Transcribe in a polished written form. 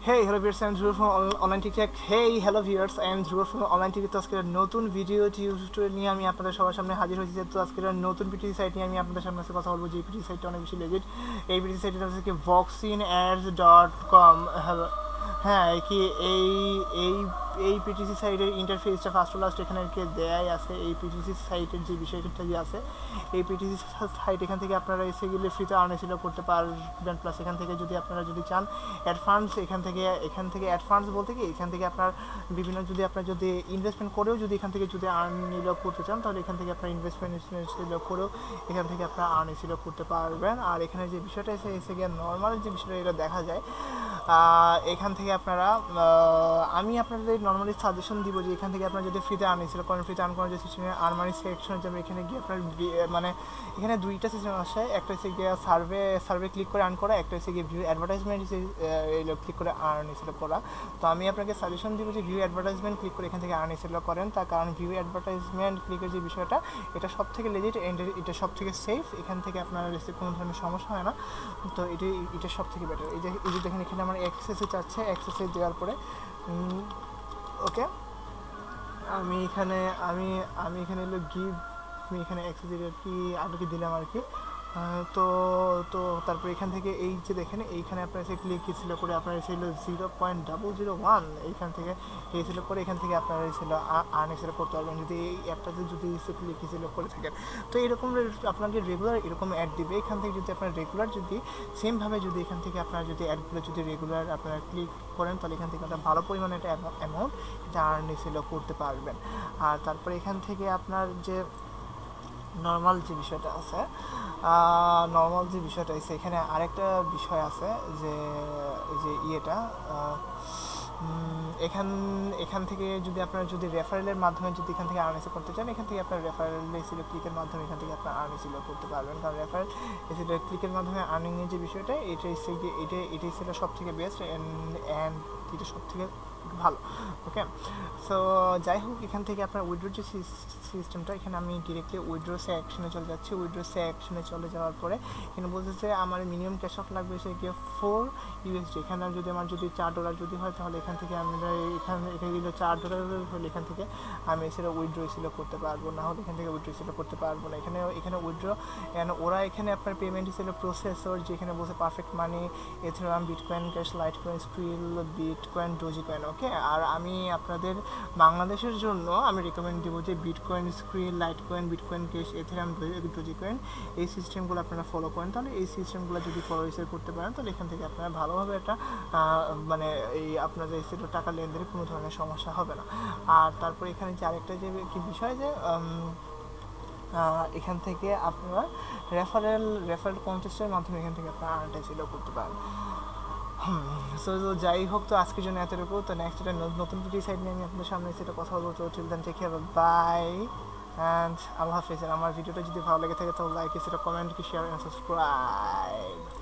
Hey, hello viewers, I'm Dhruv from Online TikTok. Hey, hello viewers, I am Dhruv from Online TikTok. তো আজকের নতুন video tutorial নিয়ে আমি আপনাদের সবার সামনে হাজির হয়েছি। তো আজকের নতুন পিটিসি সাইট নিয়ে আমি আপনাদের সামনে কথা বলবো। যে পিটিসি সাইটটা অনেক বেশি লেজিট। এই পিটিসি সাইটটা হচ্ছে voxinadz.com। হ্যাঁ, কি এই এই এই পিটিসি সাইটের ইন্টারফেসটা ফার্স্ট লাস্ট এখানে দেয়াই আছে। এই পিটিসি সাইটের যে বিষয়টা যে আছে, এই পিটিসি সাইট এখান থেকে আপনারা এসে গেলে ফ্রিতে আর্নিং করতে পারবেন। প্লাস এখান থেকে যদি আপনারা যদি চান অ্যাডভান্স এখান থেকে অ্যাডভান্স বলতে কি এখান থেকে আপনার বিভিন্ন যদি আপনার যদি ইনভেস্টমেন্ট করেও যদি এখান থেকে যদি আর্নিং করতে চান, তাহলে এখান থেকে আপনার ইনভেস্টমেন্ট করেও এখান থেকে আপনার আর্নিং করতে পারবেন। আর এখানে যে বিষয়টা এসে গিয়ে নর্মাল যে বিষয়টা এটা দেখা যায়, এখান থেকে আপনারা আমি আপনাদের নর্মালি সাজেশন দিব যে এখান থেকে আপনারা যদি ফ্রিতে আর্নিং করেন, ফ্রিতে আর্ন করার যে সিস্টেমে আর্মানি সেকশন যাবে, এখানে গিয়ে আপনার মানে এখানে দুইটা সিস্টেম আসে। একটা হচ্ছে গিয়ে সার্ভে ক্লিক করে আর্ন করা, একটা হচ্ছে গিয়ে ভিউ অ্যাডভার্টাইজমেন্ট ক্লিক করে আর্নিং করা। তো আমি আপনাকে সাজেশন দিব যে ভিউ অ্যাডভার্টাইজমেন্ট ক্লিক করে এখান থেকে আর্নিং করেন। তার কারণ ভিউ অ্যাডভার্টাইজমেন্ট ক্লিকের যে বিষয়টা, এটা সব থেকে লেজিট এন্ড এটা সব থেকে সেফ। এখান থেকে আপনার কোনো ধরনের সমস্যা হয় না। তো এটা সব থেকে বেটার। এই যে দেখেন এখানে আমার অ্যাক্সেসে চাচ্ছে, অ্যাক্সেসে দেওয়ার পরে ওকে আমি এখানে হলো গিভ, আমি এখানে অ্যাক্সেস কি আপনাকে দিলাম আর কি। তো তো তারপর এখান থেকে এই যে দেখেন এইখানে আপনার এসে ক্লিক ছিল করে আপনার এসেছিল 0.001, এইখান থেকে এই ছিল করে এখান থেকে আপনার এসেছিল আর্নিং করতে পারবেন যদি এই অ্যাপটাতে যদি ক্লিক ছিল করে থাকেন। তো এরকম আপনাকে রেগুলার এরকম অ্যাড দিবে। এখান থেকে যদি আপনার রেগুলার যদি সেমভাবে যদি এখান থেকে আপনার যদি অ্যাডগুলো যদি রেগুলার আপনারা ক্লিক করেন, তাহলে এখান থেকে একটা ভালো পরিমাণে একটা অ্যামাউন্ট এটা আর্নিং করতে পারবেন। আর তারপরে এখান থেকে আপনার যে নর্মাল যে বিষয়টা আছে, এখানে আরেকটা বিষয় আছে যে ইয়েটা এখান থেকে যদি আপনারা যদি রেফারেলের মাধ্যমে যদি এখান থেকে আর্নিং করতে চান, এখান থেকে আপনার রেফারেল ক্লিকের মাধ্যমে এখান থেকে আপনার আর্নিং করতে পারবেন। কারণ রেফারেল ক্লিকের মাধ্যমে আর্নিংয়ের যে বিষয়টা, এটাই ছিল সব থেকে বেস্ট অ্যান্ড এটা সব থেকে ভালো। ওকে, সো যাই হোক, এখান থেকে আপনার উইথড্র যে সিস্টেমটা, এখানে আমি ডিরেক্টলি উইথড্র সেকশনে চলে যাচ্ছি। উইথড্র সেকশনে চলে যাওয়ার পরে এখানে বলতেছে আমার মিনিমাম ক্যাশ আউট লাগবে সে গিয়ে $4। এখানে যদি আমার যদি $4 যদি হয়, তাহলে এখান থেকে আমরা এখানে $4 হলে এখান থেকে আমি এসে উইথড্র করতে পারবো, না হলে এখান থেকে উইথড্র করতে পারবো না। এখানে উইথড্র ওরা এখানে আপনার পেমেন্ট প্রসেসর যেখানে বলছে Perfect Money, Ethereum, Bitcoin Cash, Litecoin, Skrill, Bitcoin, Dogecoin. Okay, আর আমি আপনাদের বাংলাদেশের জন্য আমি রেকমেন্ড দেবো যে Bitcoin, Skrill, Litecoin, Bitcoin Cash, Ethereum, Dogecoin এই সিস্টেমগুলো আপনারা ফলো করেন। তাহলে এই সিস্টেমগুলো যদি ফলো করতে পারেন, তাহলে এখান থেকে আপনারা ভালোভাবে একটা মানে এই আপনাদের টাকা লেনদেনের কোনো ধরনের সমস্যা হবে না। আর তারপর এখানে যে আরেকটা যে কি বিষয় যে এখান থেকে আপনারা রেফারেল কন্টেস্টের মাধ্যমে এখান থেকে আপনারা আর্নটা করতে পারেন। সো যাই হোক, তো আজকের জন্য এতটুকু। তো নেক্সট একটা নতুন পিটি সাইড নিয়ে আমি আপনাদের সামনে সেটা কথা বলবো। তো till then take care, bye and আল্লাহ হাফেজ। আর আমার ভিডিওটা যদি ভালো লেগে থাকে, তাহলে লাইক, সেটা কমেন্ট, শেয়ার অ্যান্ড সাবস্ক্রাইব।